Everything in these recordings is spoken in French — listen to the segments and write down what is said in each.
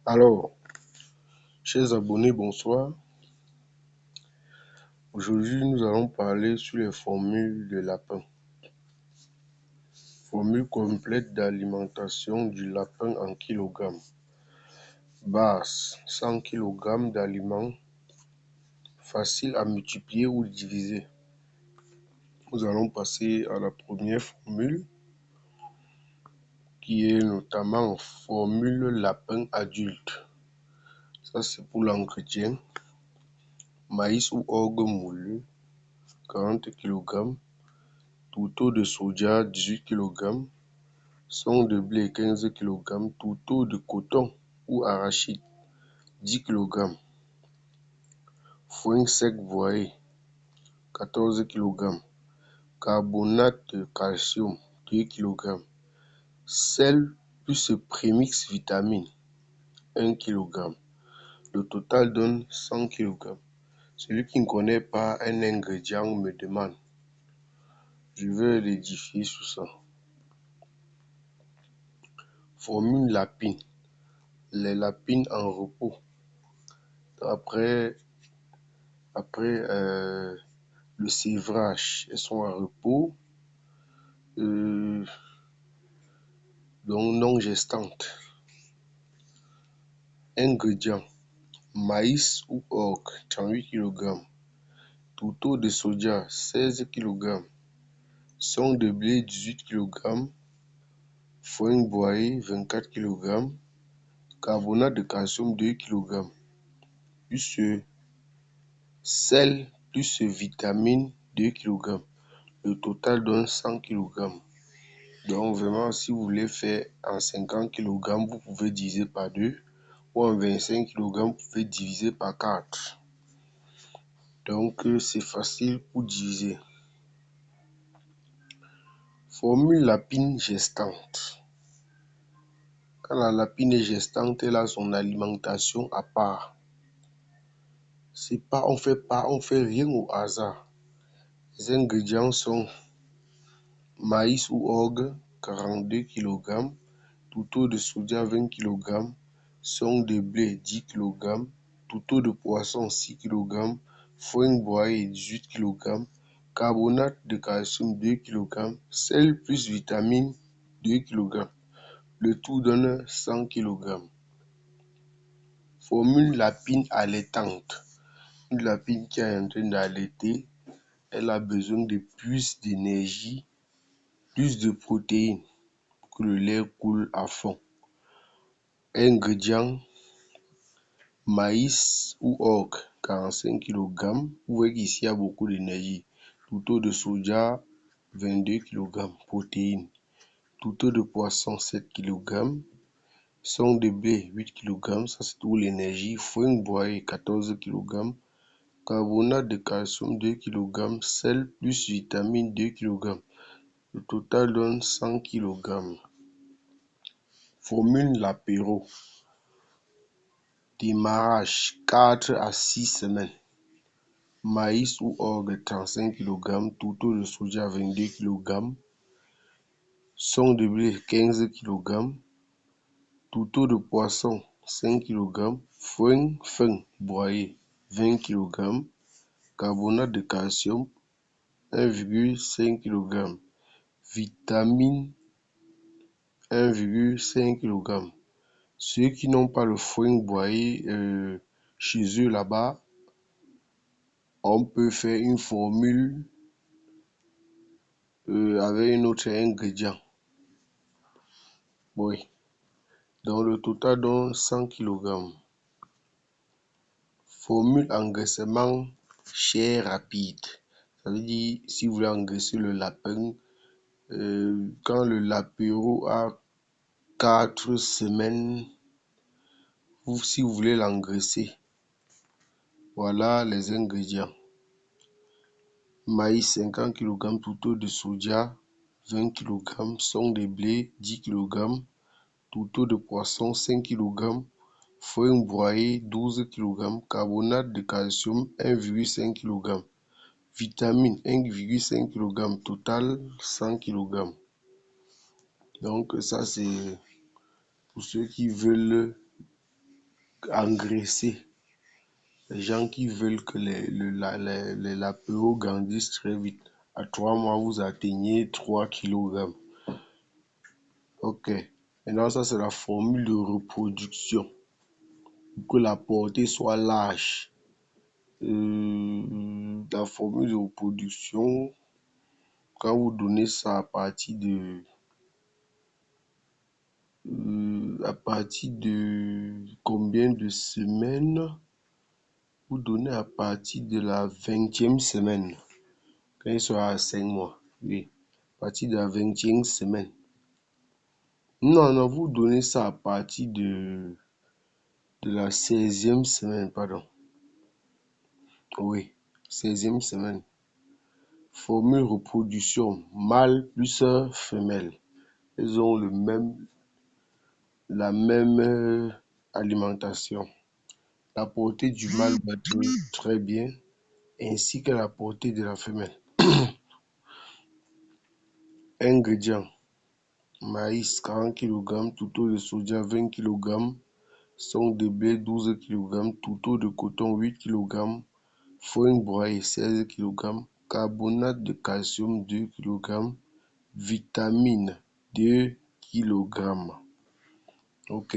Alors, chers abonnés, bonsoir. Aujourd'hui, nous allons parler sur les formules de lapin. Formule complète d'alimentation du lapin en kilogrammes. Base, 100 kg d'aliments, facile à multiplier ou diviser. Nous allons passer à la première formule, qui est notamment formule lapin adulte. Ça, c'est pour l'entretien. Maïs ou orgue moulu, 40 kg. Tourteau de soja, 18 kg. Son de blé, 15 kg. Tourteau de coton ou arachide, 10 kg. Foin sec broyé, 14 kg. Carbonate de calcium, 2 kg. Sel plus prémix vitamine, 1 kg. Le total donne 100 kg. Celui qui ne connaît pas un ingrédient me demande. Je vais l'édifier sur ça. Formule lapine. Les lapines en repos. Après le sévrage, elles sont en repos. Donc non gestantes. Ingrédients: maïs ou orge, 38 kg. Tourteau de soja, 16 kg. Son de blé, 18 kg. Foin broyé, 24 kg. Carbonate de calcium, 2 kg. Plus sel plus vitamine, 2 kg. Le total donne 100 kg. Donc vraiment, si vous voulez faire en 50 kg, vous pouvez diviser par 2. Ou en 25 kg, vous pouvez diviser par 4. Donc c'est facile pour diviser. Formule lapine gestante. Quand la lapine est gestante, elle a son alimentation à part. On fait rien au hasard. Les ingrédients sont maïs ou orgue, 42 kg. Tourteau de soja, 20 kg. Son de blé, 10 kg. Tourteau de poisson, 6 kg. Foin broyé, 18 kg. Carbonate de calcium, 2 kg. Sel plus vitamine, 2 kg. Le tout donne 100 kg. Formule lapine allaitante. Une lapine qui est en train d'allaiter, elle a besoin de plus d'énergie, plus de protéines pour que le lait coule à fond. Ingrédients: maïs ou orgue, 45 kg. Vous voyez qu'ici, il y a beaucoup d'énergie. Tourteau de soja, 22 kg. Protéines. Tourteau de poisson, 7 kg. Son de blé, 8 kg. Ça, c'est pour l'énergie. Foin broyé, 14 kg. Carbonate de calcium, 2 kg. Sel plus vitamine, 2 kg. Le total donne 100 kg. Formule l'apéro. Démarrage, 4 à 6 semaines. Maïs ou orgue, 35 kg. Tourteau de soja, 22 kg. Son de blé, 15 kg. Tourteau de poisson, 5 kg. Foin fin broyé, 20 kg. Carbonate de calcium, 1,5 kg. Vitamine, 1,5 kg. Ceux qui n'ont pas le foin broyé chez eux là-bas, on peut faire une formule avec un autre ingrédient. Oui. Donc le total donne 100 kg. Formule engraissement chair rapide. Ça veut dire, si vous voulez engraisser le lapin, quand le lapéro a 4 semaines, si vous voulez l'engraisser, voilà les ingrédients. Maïs, 50 kg. Tourteau de soja, 20 kg. Son de blé, 10 kg. Tourteau de poisson, 5 kg. Foin broyé, 12 kg. Carbonate de calcium, 1,5 kg. Vitamine, 1,5 kg. Total, 100 kg. Donc ça, c'est pour ceux qui veulent engraisser. Les gens qui veulent que les lapéros grandissent très vite. À 3 mois, vous atteignez 3 kg. Ok. Maintenant, ça, c'est la formule de reproduction. Pour que la portée soit large. La formule de reproduction, quand vous donnez ça à partir de combien de semaines? Vous donnez à partir de la 20e semaine. Quand il sera à 5 mois. Oui. À partir de la 20e semaine. Non, non, vous donnez ça à partir de la 16e semaine, pardon. Oui, 16e semaine. Formule reproduction, mâle plus femelle. Elles ont la même alimentation. La portée du mâle va être très bien, ainsi que la portée de la femelle. Ingrédients. Maïs 40 kg, touteau de soja 20 kg, son de blé 12 kg, touteau de coton 8 kg, foin broyé 16 kg, carbonate de calcium 2 kg, vitamine 2 kg. Ok.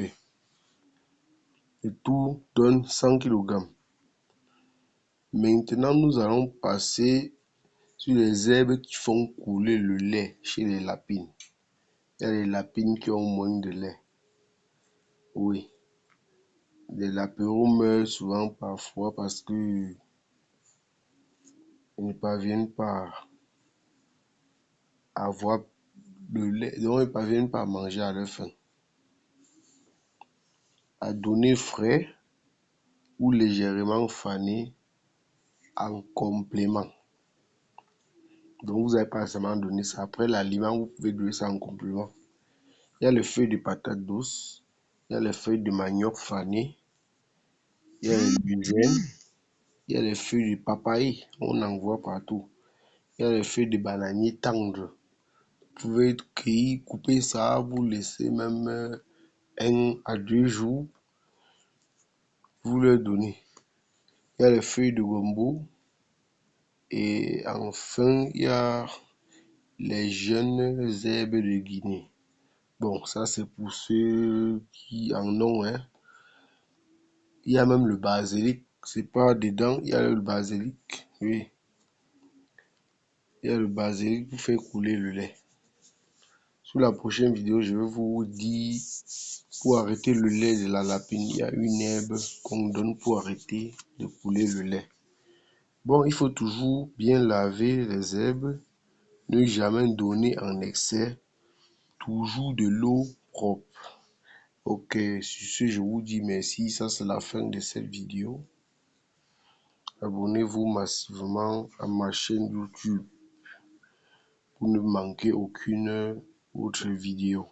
Et tout donne 100 kg. Maintenant, nous allons passer sur les herbes qui font couler le lait chez les lapines. Il y a les lapines qui ont moins de lait. Oui. Les lapéraux meurent souvent parfois parce qu'ils ne parviennent pas à avoir le lait, donc ils ne parviennent pas à manger à leur faim. À donner frais ou légèrement fané en complément. Donc vous n'avez pas seulement donné ça. Après l'aliment, vous pouvez donner ça en complément. Il y a les feuilles de patate douce, il y a les feuilles de manioc fané, il y a les luzerne, il y a les feuilles de papaye, on en voit partout. Il y a les feuilles de bananier tendre. Vous pouvez cueillir, couper ça, vous laissez même 1 à 2 jours, vous leur donnez. Il y a les feuilles de gombo et enfin il y a les jeunes herbes de Guinée. Bon, ça c'est pour ceux qui en ont, hein. Il y a même le basilic, c'est pas dedans, il y a le basilic, oui. Il y a le basilic pour faire couler le lait. Sur la prochaine vidéo, je vais vous dire pour arrêter le lait de la lapine, il y a une herbe qu'on donne pour arrêter de couler le lait. Bon, il faut toujours bien laver les herbes, ne jamais donner en excès, toujours de l'eau propre. Ok, sur ce, je vous dis merci. Ça, c'est la fin de cette vidéo. Abonnez-vous massivement à ma chaîne YouTube pour ne manquer aucune autre vidéo.